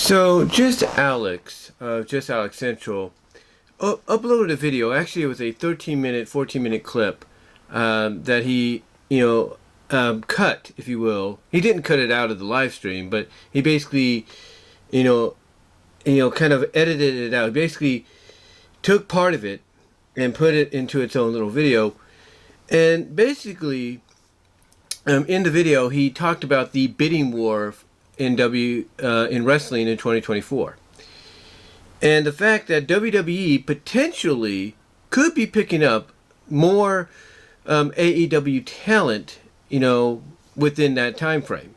So just Alex Central, uploaded a video. Actually, it was a 13-minute, 14-minute clip that he, cut, if you will. He didn't cut it out of the live stream, but he basically, kind of edited it out. He basically took part of it and put it into its own little video. And basically, in the video, he talked about the bidding war in wrestling in 2024, and the fact that WWE potentially could be picking up more AEW talent, within that time frame.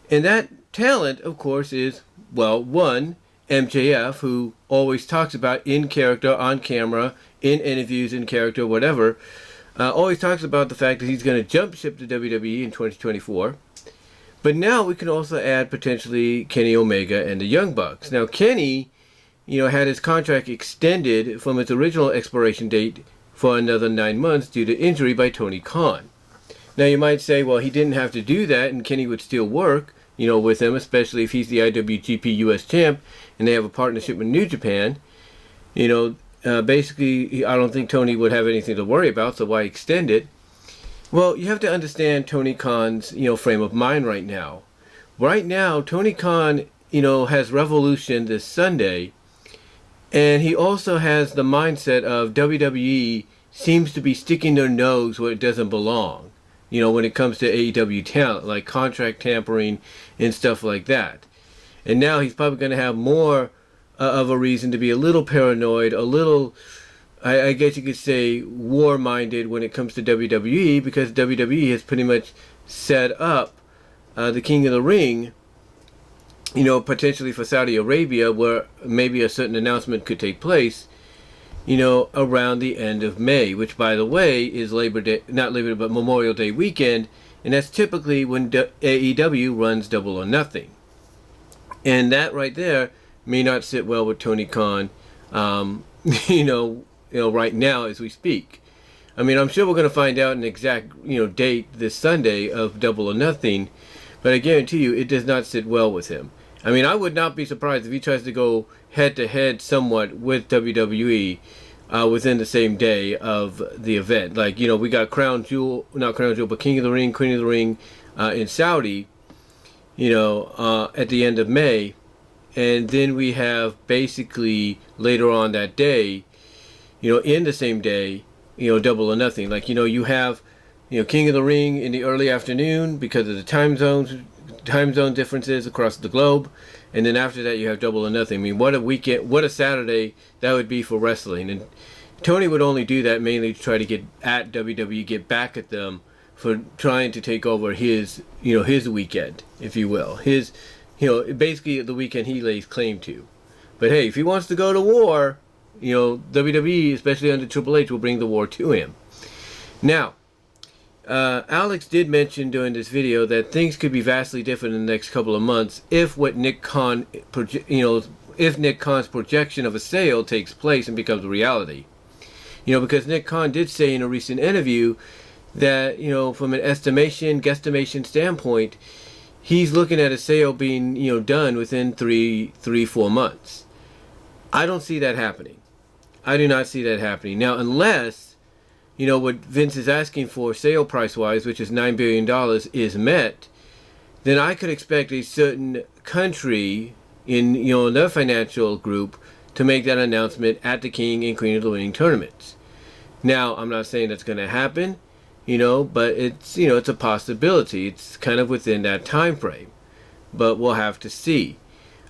And that talent, of course, is, well, one, MJF, who always talks about in character, on camera, in interviews, in character, whatever, always talks about the fact that he's going to jump ship to WWE in 2024. But now we can also add potentially Kenny Omega and the Young Bucks. Now Kenny, had his contract extended from its original expiration date for another 9 months due to injury by Tony Khan. Now you might say, well, he didn't have to do that and Kenny would still work, with him, especially if he's the IWGP US champ and they have a partnership with New Japan. Basically, I don't think Tony would have anything to worry about, so why extend it? Well, you have to understand Tony Khan's, frame of mind right now. Right now, Tony Khan, has Revolution this Sunday, and he also has the mindset of WWE seems to be sticking their nose where it doesn't belong, when it comes to AEW talent, like contract tampering and stuff like that. And now he's probably going to have more of a reason to be a little paranoid, a little, I guess you could say, war-minded when it comes to WWE, because WWE has pretty much set up the King of the Ring, potentially for Saudi Arabia, where maybe a certain announcement could take place, around the end of May, which, by the way, is Labor Day, not Labor Day, but Memorial Day weekend, and that's typically when AEW runs Double or Nothing. And that right there may not sit well with Tony Khan, right now as we speak. I mean, I'm sure we're going to find out an exact, date this Sunday of Double or Nothing, but I guarantee you it does not sit well with him. I mean, I would not be surprised if he tries to go head-to-head somewhat with WWE within the same day of the event. Like, we got Crown Jewel, not Crown Jewel, but King of the Ring, Queen of the Ring in Saudi, at the end of May. And then we have basically later on that day, in the same day, Double or Nothing. Like, you have, King of the Ring in the early afternoon because of the time zone differences across the globe. And then after that, you have Double or Nothing. I mean, what a weekend, what a Saturday that would be for wrestling. And Tony would only do that mainly to try to get at WWE, get back at them for trying to take over his, his weekend, if you will. His, basically the weekend he lays claim to. But hey, if he wants to go to war, WWE, especially under Triple H, will bring the war to him. Now, Alex did mention during this video that things could be vastly different in the next couple of months if Nick Khan's projection of a sale takes place and becomes a reality. Because Nick Khan did say in a recent interview that, from an guesstimation standpoint, he's looking at a sale being, done within 4 months. I don't see that happening. I do not see that happening. Now, unless, what Vince is asking for sale price-wise, which is $9 billion, is met, then I could expect a certain country in, their financial group to make that announcement at the King and Queen of the Ring tournaments. Now, I'm not saying that's going to happen, but it's, it's a possibility. It's kind of within that time frame. But we'll have to see.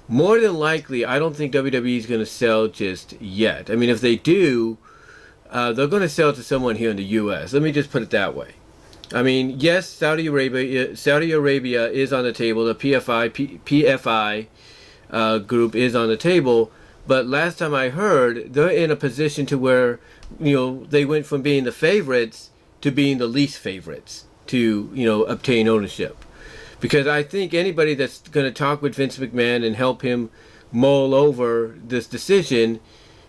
More than likely, I don't think WWE is going to sell just yet. I mean, if they do, they're going to sell to someone here in the U.S. Let me just put it that way. I mean, yes, Saudi Arabia is on the table. The PFI group is on the table. But last time I heard, they're in a position to where, they went from being the favorites to being the least favorites to, obtain ownership. Because I think anybody that's going to talk with Vince McMahon and help him mull over this decision,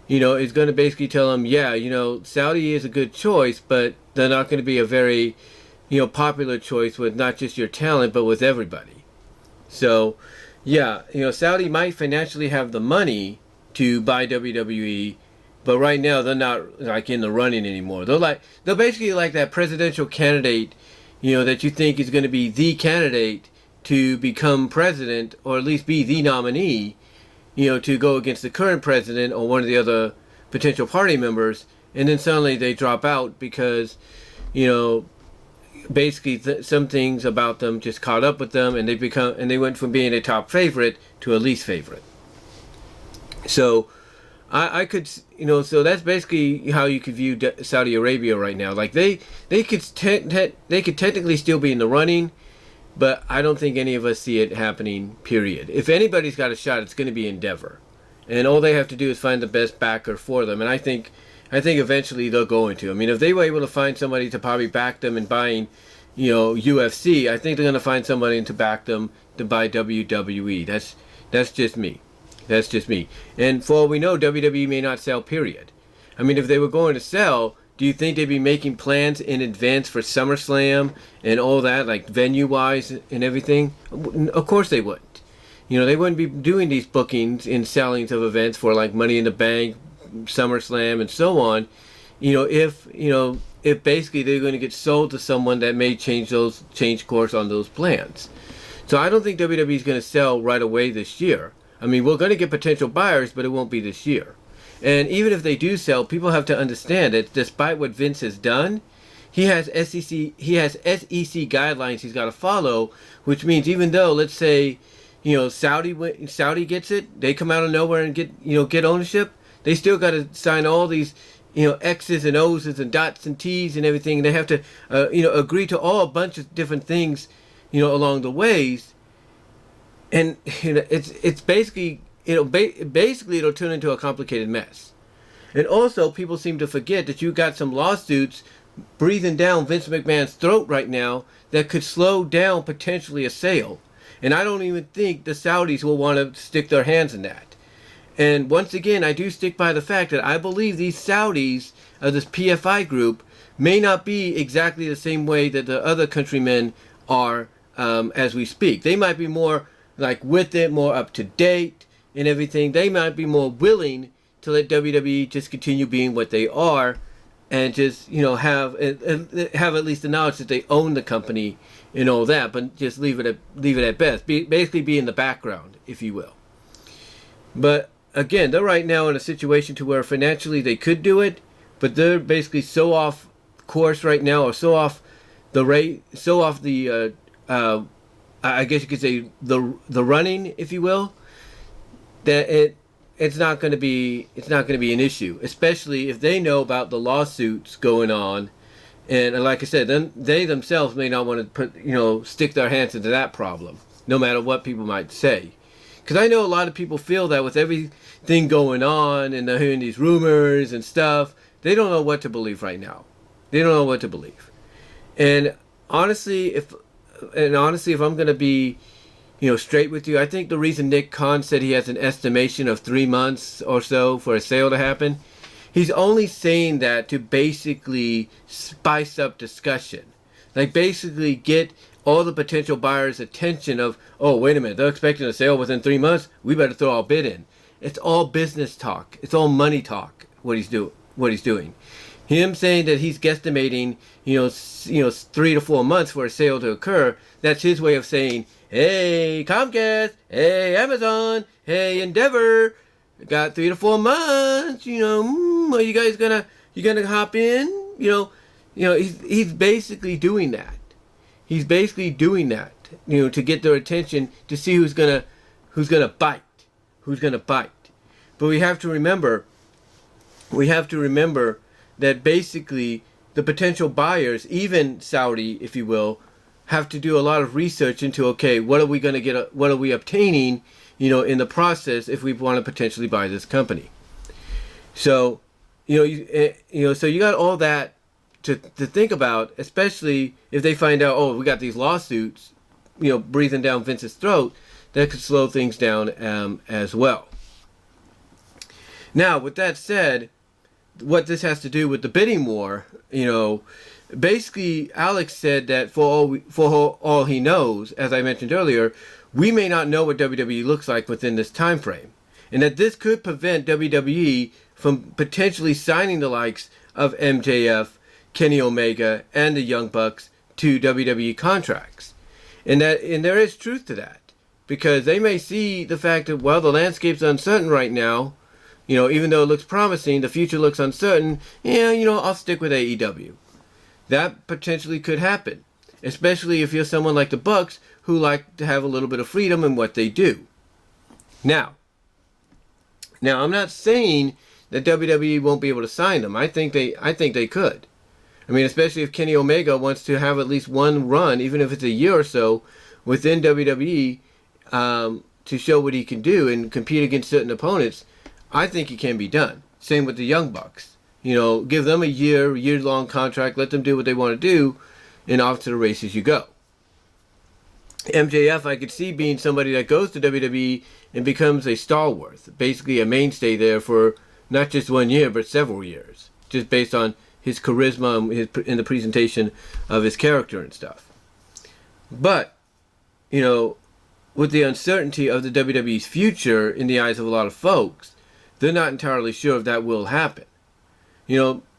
is going to basically tell him, yeah, Saudi is a good choice, but they're not going to be a very, popular choice with not just your talent, but with everybody. So, Yeah, Saudi might financially have the money to buy WWE, but right now they're not like in the running anymore. They're basically like that presidential candidate, that you think is going to be the candidate to become president or at least be the nominee, to go against the current president or one of the other potential party members, and then suddenly they drop out because, you know, basically some things about them just caught up with them, and they went from being a top favorite to a least favorite. So I could, so that's basically how you could view Saudi Arabia right now. Like they could technically still be in the running, but I don't think any of us see it happening. Period. If anybody's got a shot, it's going to be Endeavor, and all they have to do is find the best backer for them. And I think eventually they're going to. I mean, if they were able to find somebody to probably back them in buying, UFC, I think they're going to find somebody to back them to buy WWE. That's just me. That's just me. And for all we know, WWE may not sell, period. I mean, if they were going to sell, do you think they'd be making plans in advance for SummerSlam and all that, like venue-wise and everything? Of course they wouldn't. They wouldn't be doing these bookings and sellings of events for like Money in the Bank, SummerSlam, and so on. If basically they're going to get sold to someone that may change course on those plans. So I don't think WWE is going to sell right away this year. I mean, we're going to get potential buyers, but it won't be this year. And even if they do sell, people have to understand that despite what Vince has done, he has SEC guidelines he's got to follow, which means even though, let's say, Saudi gets it, they come out of nowhere and get ownership, they still got to sign all these, X's and O's and dots and T's and everything. They have to, agree to all a bunch of different things, along the ways. And it's basically basically it'll turn into a complicated mess. And also, people seem to forget that you got some lawsuits breathing down Vince McMahon's throat right now that could slow down potentially a sale. And I don't even think the Saudis will want to stick their hands in that. And once again, I do stick by the fact that I believe these Saudis of this PFI group may not be exactly the same way that the other countrymen are as we speak. They might be more like with it, more up to date and everything. They might be more willing to let WWE just continue being what they are, and just have at least the knowledge that they own the company and all that, but just leave it at best. Basically be in the background, if you will. But again, they're right now in a situation to where financially they could do it, but they're basically so off course right now, or so off the rate, so off the I guess you could say the running, if you will, that it's not going to be an issue, especially if they know about the lawsuits going on, and like I said, then they themselves may not want to stick their hands into that problem, no matter what people might say, because I know a lot of people feel that with everything going on and they're hearing these rumors and stuff, they don't know what to believe right now. They don't know what to believe, and honestly, if I'm going to be, straight with you, I think the reason Nick Khan said he has an estimation of 3 months or so for a sale to happen, he's only saying that to basically spice up discussion. Like basically get all the potential buyers' attention of, oh, wait a minute, they're expecting a sale within 3 months, we better throw our bid in. It's all business talk. It's all money talk, what he's doing. Him saying that he's guesstimating, 3 to 4 months for a sale to occur, that's his way of saying, hey, Comcast, hey, Amazon, hey, Endeavor, got 3 to 4 months, are you guys gonna hop in? He's basically doing that. He's basically doing that, to get their attention, to see who's gonna bite. But we have to remember that basically the potential buyers, even Saudi, if you will, have to do a lot of research into, okay, what are we going to get, what are we obtaining, in the process if we want to potentially buy this company. So, so you got all that to think about, especially if they find out, oh, we got these lawsuits, breathing down Vince's throat, that could slow things down as well. Now, with that said, what this has to do with the bidding war, basically Alex said that for all he knows, as I mentioned earlier, we may not know what WWE looks like within this time frame, and that this could prevent WWE from potentially signing the likes of MJF, Kenny Omega, and the Young Bucks to WWE contracts. And there is truth to that, because they may see the fact that, well, the landscape's uncertain right now. Even though it looks promising, the future looks uncertain. Yeah, I'll stick with AEW. That potentially could happen, especially if you're someone like the Bucks who like to have a little bit of freedom in what they do. Now, I'm not saying that WWE won't be able to sign them. I think they could. I mean, especially if Kenny Omega wants to have at least one run, even if it's a year or so, within WWE, to show what he can do and compete against certain opponents. I think it can be done. Same with the Young Bucks. Give them a year-long contract, let them do what they want to do, and off to the races you go. MJF, I could see being somebody that goes to WWE and becomes a stalwart, basically a mainstay there for not just 1 year, but several years, just based on his charisma and the presentation of his character and stuff. But, with the uncertainty of the WWE's future in the eyes of a lot of folks, they're not entirely sure if that will happen.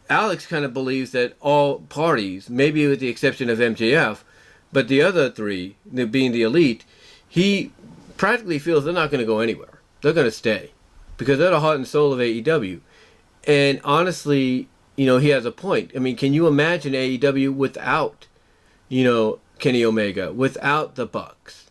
Alex kind of believes that all parties, maybe with the exception of MJF, but the other three, being the Elite, he practically feels they're not going to go anywhere. They're going to stay, because they're the heart and soul of AEW. And honestly, he has a point. I mean, can you imagine AEW without, Kenny Omega, without the Bucks,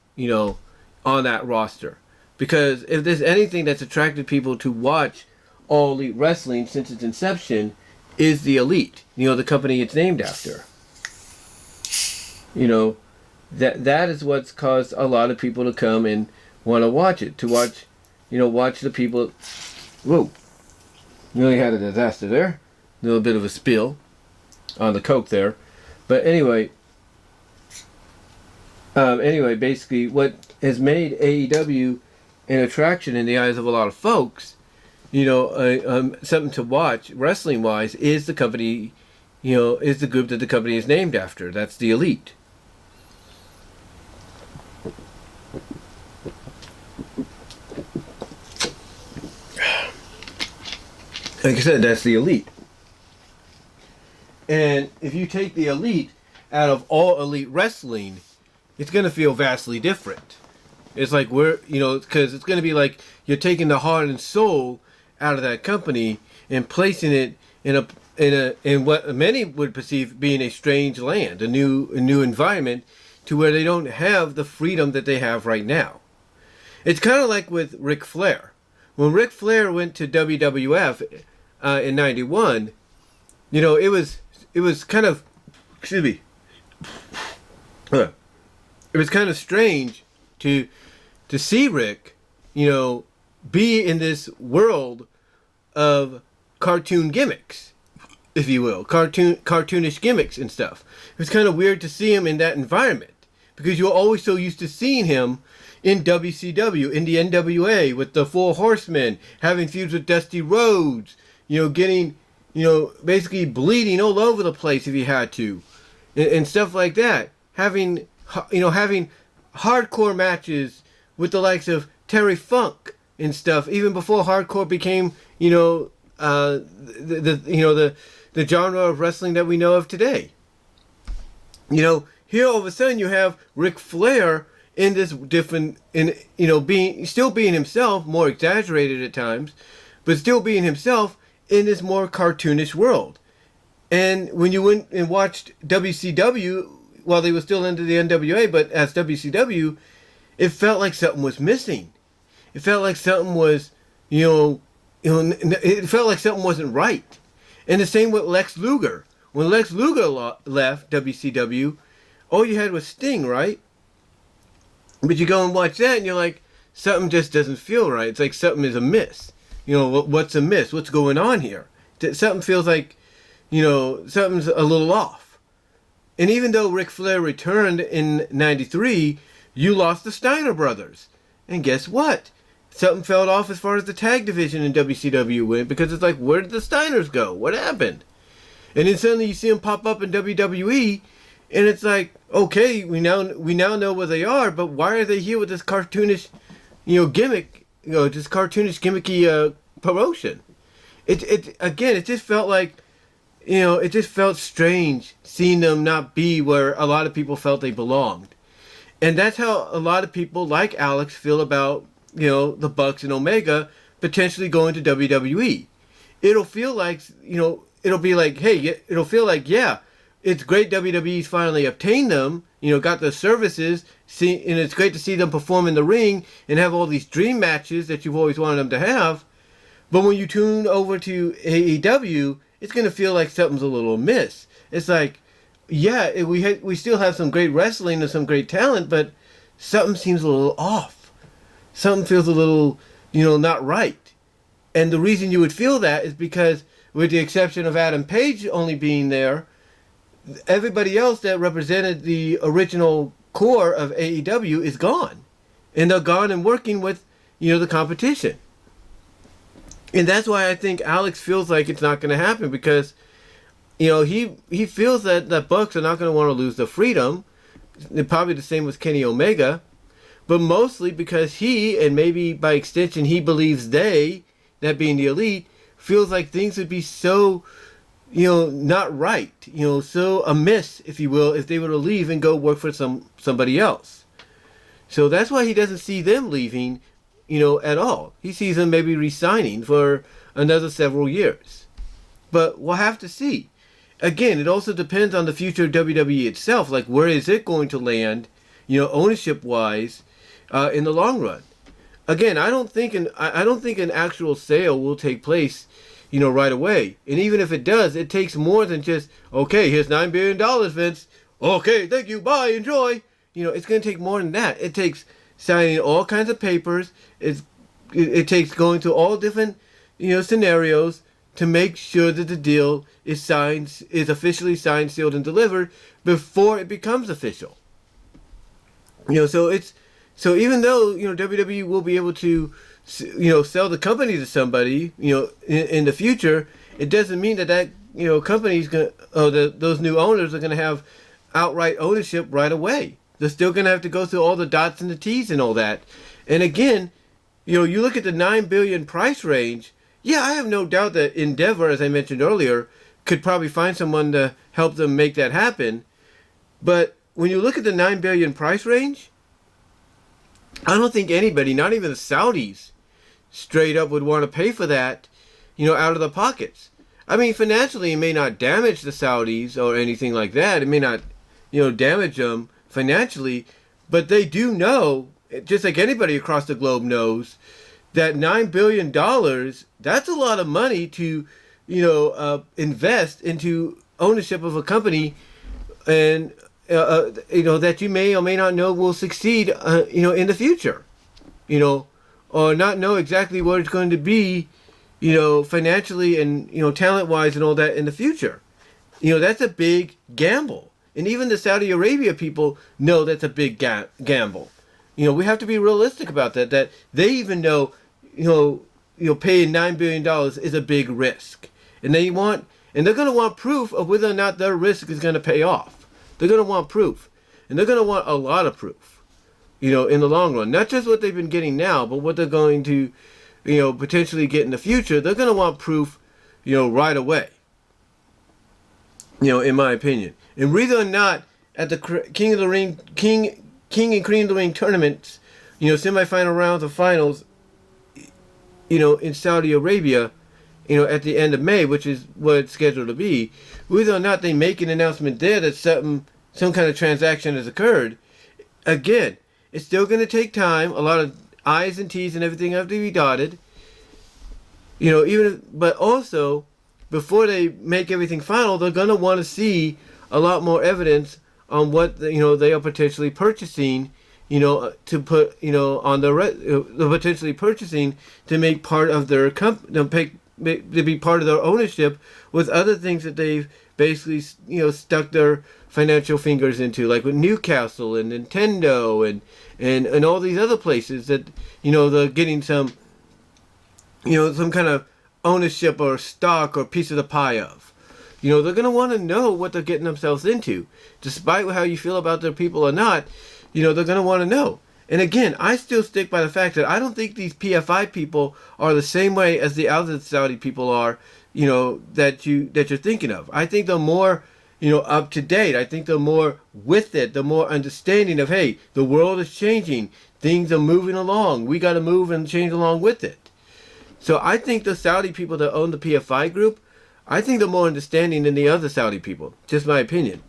on that roster? Because if there's anything that's attracted people to watch All Elite Wrestling since its inception, is the Elite, the company it's named after. That is what's caused a lot of people to come and want to watch it, watch the people. Whoa, nearly had a disaster there. A little bit of a spill on the Coke there. But anyway, basically what has made AEW an attraction in the eyes of a lot of folks, something to watch wrestling wise, is the company, is the group that the company is named after. That's the Elite. Like I said, that's the Elite. And if you take the Elite out of all Elite Wrestling, it's going to feel vastly different. It's like because it's going to be like you're taking the heart and soul out of that company and placing it in what many would perceive being a strange land, a new environment, to where they don't have the freedom that they have right now. It's kind of like with Ric Flair. When Ric Flair went to WWF in '91, it was kind of, excuse me, it was kind of strange to see Rick, be in this world of cartoon gimmicks, if you will, cartoonish gimmicks and stuff. It was kind of weird to see him in that environment, because you're always so used to seeing him in WCW, in the NWA, with the Four Horsemen, having feuds with Dusty Rhodes, getting, basically bleeding all over the place if he had to, and stuff like that. Having hardcore matches with the likes of Terry Funk and stuff, even before hardcore became, the genre of wrestling that we know of today. Here all of a sudden you have Ric Flair in this different, still being himself, more exaggerated at times, but still being himself in this more cartoonish world. And when you went and watched WCW, while they were still under the NWA, but as WCW, it felt like something was missing. It felt like something was, it felt like something wasn't right. And the same with Lex Luger. When Lex Luger left WCW, all you had was Sting, right? But you go and watch that and you're like, something just doesn't feel right. It's like something is amiss. What's amiss? What's going on here? Something feels like, something's a little off. And even though Ric Flair returned in '93, you lost the Steiner brothers. And guess what? Something fell off as far as the tag division in WCW went, because it's like, where did the Steiners go? What happened? And then suddenly you see them pop up in WWE, And it's like, okay, we now know where they are, but why are they here with this cartoonish, gimmick, this cartoonish gimmicky promotion? It again, it just felt like, it just felt strange seeing them not be where a lot of people felt they belonged. And that's how a lot of people like Alex feel about, the Bucks and Omega potentially going to WWE. It'll feel like, it'll be like, hey, it'll feel like, yeah, it's great WWE's finally obtained them, got the services, and it's great to see them perform in the ring and have all these dream matches that you've always wanted them to have. But when you tune over to AEW, it's going to feel like something's a little amiss. It's like, yeah, we still have some great wrestling and some great talent, but something seems a little off. Something feels a little, not right. And the reason you would feel that is because, with the exception of Adam Page only being there, everybody else that represented the original core of AEW is gone. And they're gone and working with, the competition. And that's why I think Alex feels like it's not going to happen, because, he feels that the Bucks are not going to want to lose the freedom. Probably the same with Kenny Omega. But mostly because he, and maybe by extension he believes they, that being the Elite, feels like things would be so, not right, so amiss, if you will, if they were to leave and go work for somebody else. So that's why he doesn't see them leaving, at all. He sees them maybe resigning for another several years. But we'll have to see. Again, it also depends on the future of WWE itself. Like, where is it going to land, ownership-wise, in the long run? Again, I don't think an actual sale will take place, right away. And even if it does, it takes more than just, okay, here's $9 billion, Vince. Okay, thank you, bye, enjoy. It's going to take more than that. It takes signing all kinds of papers. It takes going through all different, scenarios to make sure that the deal is officially signed, sealed, and delivered before it becomes official. So even though, WWE will be able to, sell the company to somebody, in the future, it doesn't mean that company's those new owners are going to have outright ownership right away. They're still going to have to go through all the dots and the T's and all that. And again, you look at the $9 billion price range. Yeah, I have no doubt that Endeavor, as I mentioned earlier, could probably find someone to help them make that happen. But when you look at the $9 billion price range, I don't think anybody, not even the Saudis, straight up would want to pay for that, out of the pockets. I mean, financially, it may not damage the Saudis or anything like that. It may not, damage them financially, but they do know, just like anybody across the globe knows, that $9 billion, that's a lot of money to, invest into ownership of a company, and, that you may or may not know will succeed, in the future, or not know exactly what it's going to be, financially and, talent-wise and all that in the future. That's a big gamble. And even the Saudi Arabia people know that's a big gamble. We have to be realistic about that they even know, paying $9 billion is a big risk. And they're going to want proof of whether or not their risk is going to pay off. They're going to want proof. And they're going to want a lot of proof, in the long run. Not just what they've been getting now, but what they're going to, potentially get in the future. They're going to want proof, right away. In my opinion. And whether or not at the King and Queen of the Ring tournaments, semifinal rounds or finals, in Saudi Arabia, at the end of May, which is what it's scheduled to be, whether or not they make an announcement there that some kind of transaction has occurred, again, it's still going to take time. A lot of I's and T's and everything have to be dotted. But also, before they make everything final, they're going to want to see a lot more evidence on what they are potentially purchasing, to put on the potentially purchasing to make part of their company, to be part of their ownership, with other things that they've basically stuck their financial fingers into, like with Newcastle and Nintendo and all these other places that they're getting some kind of ownership or stock or piece of the pie of. They're going to want to know what they're getting themselves into. Despite how you feel about their people or not, they're going to want to know. And again, I still stick by the fact that I don't think these PFI people are the same way as the other Saudi people are, that you're thinking of. I think they're more, up to date. I think they're more with it. They're more understanding of, hey, the world is changing. Things are moving along. We got to move and change along with it. So I think the Saudi people that own the PFI group, I think they're more understanding than the other Saudi people. Just my opinion.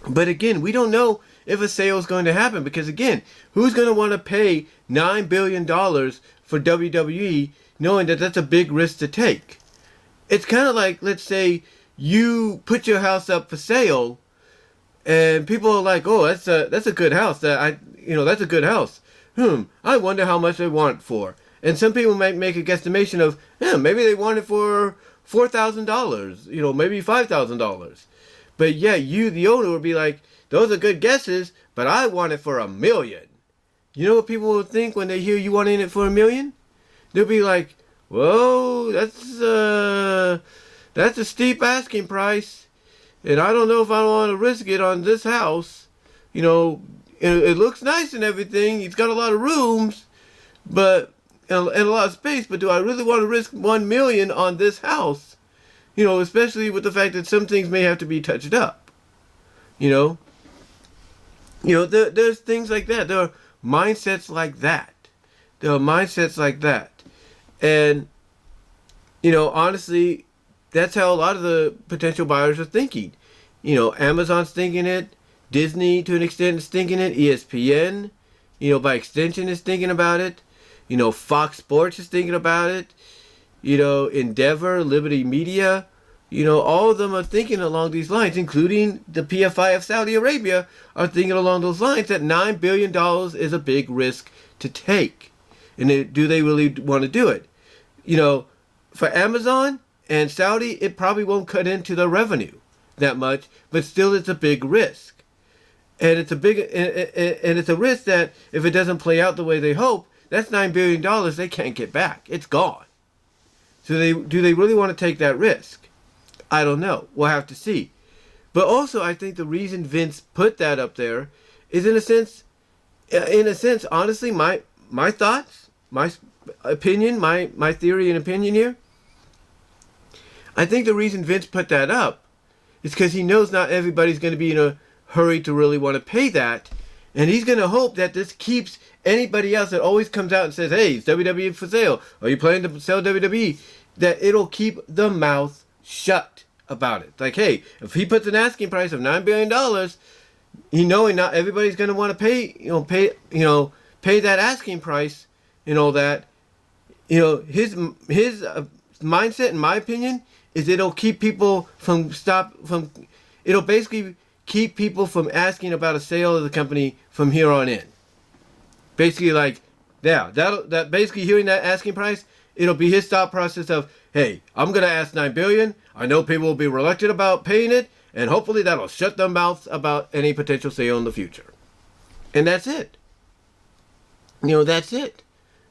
But again, we don't know if a sale is going to happen because, again, who's going to want to pay $9 billion for WWE knowing that that's a big risk to take? It's kind of like, let's say you put your house up for sale and people are like, oh, that's a good house. That's a good house. I wonder how much they want it for. And some people might make a guesstimation of, maybe they want it for $4,000, maybe $5,000. But yeah, you, the owner, would be like, those are good guesses, but I want it for $1 million. You know what people will think when they hear you wanting it for $1 million? They'll be like, whoa, that's a steep asking price. And I don't know if I want to risk it on this house. It looks nice and everything. It's got a lot of rooms, but and a lot of space. But do I really want to risk $1 million on this house? Especially with the fact that some things may have to be touched up. There's things like that. There are mindsets like that. And, honestly, that's how a lot of the potential buyers are thinking. Amazon's thinking it. Disney, to an extent, is thinking it. ESPN, by extension, is thinking about it. Fox Sports is thinking about it. Endeavor, Liberty Media, all of them are thinking along these lines, including the PFI of Saudi Arabia are thinking along those lines that $9 billion is a big risk to take. And do they really want to do it? For Amazon and Saudi, it probably won't cut into their revenue that much, but still it's a big risk. And it's a risk that if it doesn't play out the way they hope, that's $9 billion they can't get back. It's gone. So do they really want to take that risk? I don't know. We'll have to see. But also, I think the reason Vince put that up there is in a sense, honestly, my thoughts, my opinion, my theory and opinion here. I think the reason Vince put that up is because he knows not everybody's going to be in a hurry to really want to pay that. And he's going to hope that this keeps anybody else that always comes out and says, hey, is WWE for sale? Are you planning to sell WWE? That it'll keep the mouth shut about it. Like, hey, if he puts an asking price of $9 billion, he knowing not everybody's going to want to pay that asking price and all that. His mindset, in my opinion, is it'll keep people it'll basically keep people from asking about a sale of the company from here on in. Basically, like, yeah, that basically hearing that asking price, it'll be his thought process of, hey, I'm gonna ask $9 billion. I know people will be reluctant about paying it, and hopefully that'll shut their mouths about any potential sale in the future. And that's it. That's it.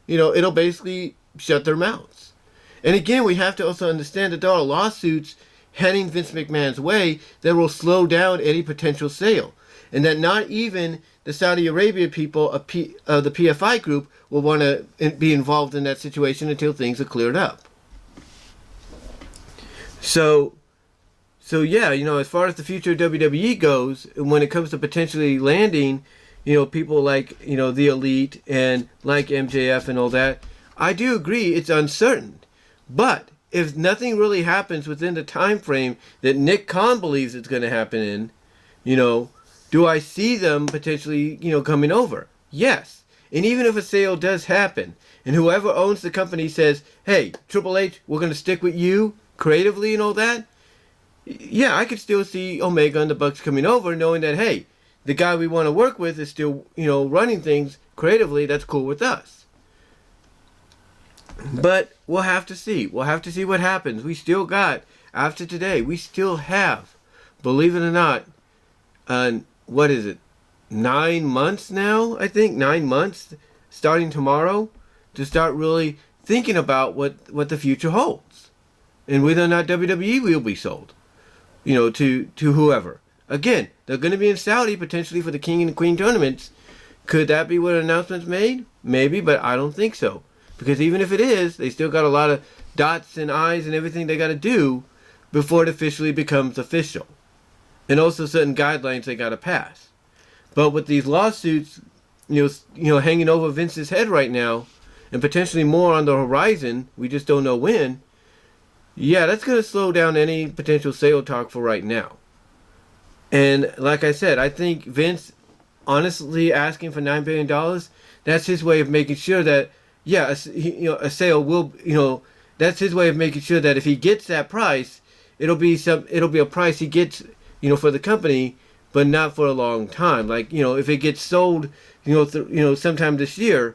It'll basically shut their mouths. And again, we have to also understand that there are lawsuits heading Vince McMahon's way that will slow down any potential sale. And that not even the Saudi Arabia people of the PFI group will want to be involved in that situation until things are cleared up. So yeah, as far as the future of WWE goes, when it comes to potentially landing, people like, the Elite and like MJF and all that, I do agree it's uncertain. But if nothing really happens within the time frame that Nick Khan believes it's going to happen in, do I see them potentially, coming over? Yes. And even if a sale does happen, and whoever owns the company says, hey, Triple H, we're going to stick with you creatively and all that, yeah, I could still see Omega and the Bucks coming over, knowing that, hey, the guy we want to work with is still, running things creatively. That's cool with us. But we'll have to see. We'll have to see what happens. We still got, after today, we still have, believe it or not, what is it, 9 months now, I think, 9 months, starting tomorrow, to start really thinking about what the future holds. and whether or not WWE will be sold, to whoever. Again, they're going to be in Saudi potentially for the King and the Queen tournaments. Could that be where an announcement's made? Maybe, but I don't think so. Because even if it is, they still got a lot of dots and I's and everything they got to do before it officially becomes official. And also certain guidelines they got to pass. But with these lawsuits, hanging over Vince's head right now, and potentially more on the horizon, we just don't know when. Yeah, that's going to slow down any potential sale talk for right now. And like I said, I think Vince, honestly, asking for $9 billion, that's his way of making sure that, a sale will, that's his way of making sure that if he gets that price, it'll be a price he gets, for the company, but not for a long time. Like, if it gets sold, sometime this year,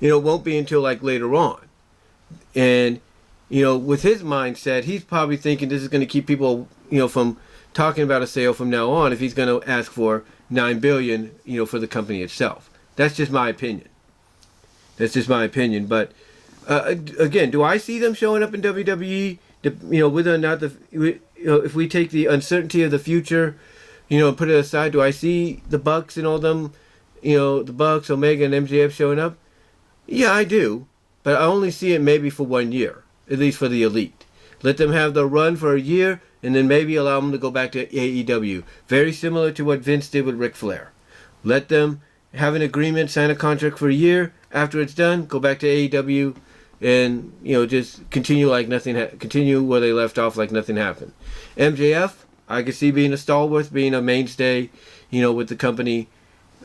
it won't be until like later on. And, with his mindset, he's probably thinking this is going to keep people, from talking about a sale from now on if he's going to ask for $9 billion, for the company itself. That's just my opinion. But again, do I see them showing up in WWE? Whether or not if we take the uncertainty of the future, put it aside, do I see the Bucks and all them, the Bucks, Omega, and MJF showing up? Yeah, I do. But I only see it maybe for 1 year, at least for the Elite. Let them have the run for a year, and then maybe allow them to go back to AEW. Very similar to what Vince did with Ric Flair. Let them have an agreement, sign a contract for a year. After it's done, go back to AEW, and just continue like continue where they left off, like nothing happened. MJF, I could see being a stalwart, being a mainstay, with the company,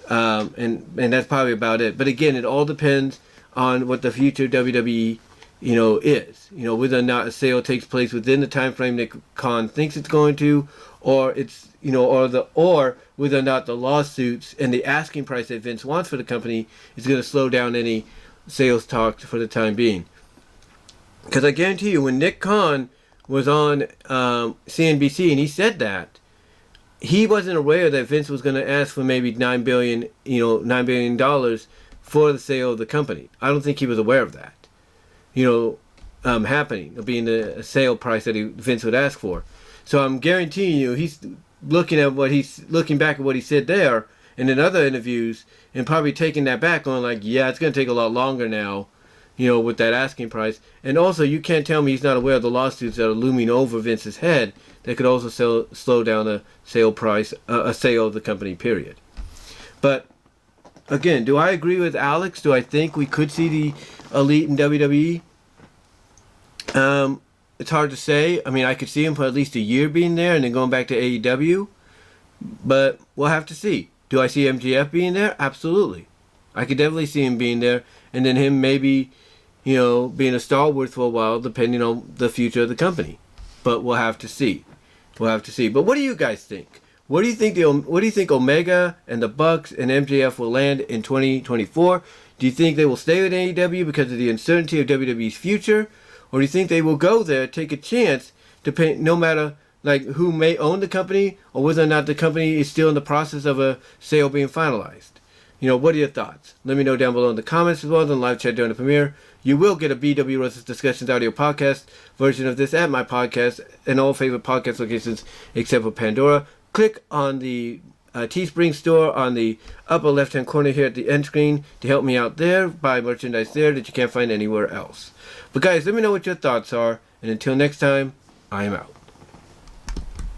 and that's probably about it. But again, it all depends on what the future WWE is. Whether or not a sale takes place within the time frame that Khan thinks it's going to, or it's or whether or not the lawsuits and the asking price that Vince wants for the company is going to slow down any sales talk for the time being. Because I guarantee you, when Nick Khan was on CNBC and he said that, he wasn't aware that Vince was going to ask for maybe $9 billion for the sale of the company. I don't think he was aware of that. Happening, being the sale price that Vince would ask for. So I'm guaranteeing you, he's looking back at what he said there, and in other interviews, and probably taking that back on like, yeah, it's going to take a lot longer now, with that asking price. And also, you can't tell me he's not aware of the lawsuits that are looming over Vince's head that could also slow down a sale price, a sale of the company, period. But again, do I agree with Alex? Do I think we could see the Elite in WWE? It's hard to say. I mean, I could see him for at least a year being there and then going back to AEW. But we'll have to see. Do I see MJF being there? Absolutely. I could definitely see him being there. And then him maybe, being a stalwart for a while, depending on the future of the company. But we'll have to see. But what do you guys think? What do you think Omega and the Bucks and MJF will land in 2024? Do you think they will stay with AEW because of the uncertainty of WWE's future? Or do you think they will go there, take a chance, no matter like who may own the company or whether or not the company is still in the process of a sale being finalized? What are your thoughts? Let me know down below in the comments as well as in the live chat during the premiere. You will get a BW Wrestlers Discussions audio podcast version of this at my podcast and all favorite podcast locations except for Pandora. Click on the Teespring store on the upper left-hand corner here at the end screen to help me out there. Buy merchandise there that you can't find anywhere else. But guys, let me know what your thoughts are. And until next time, I am out.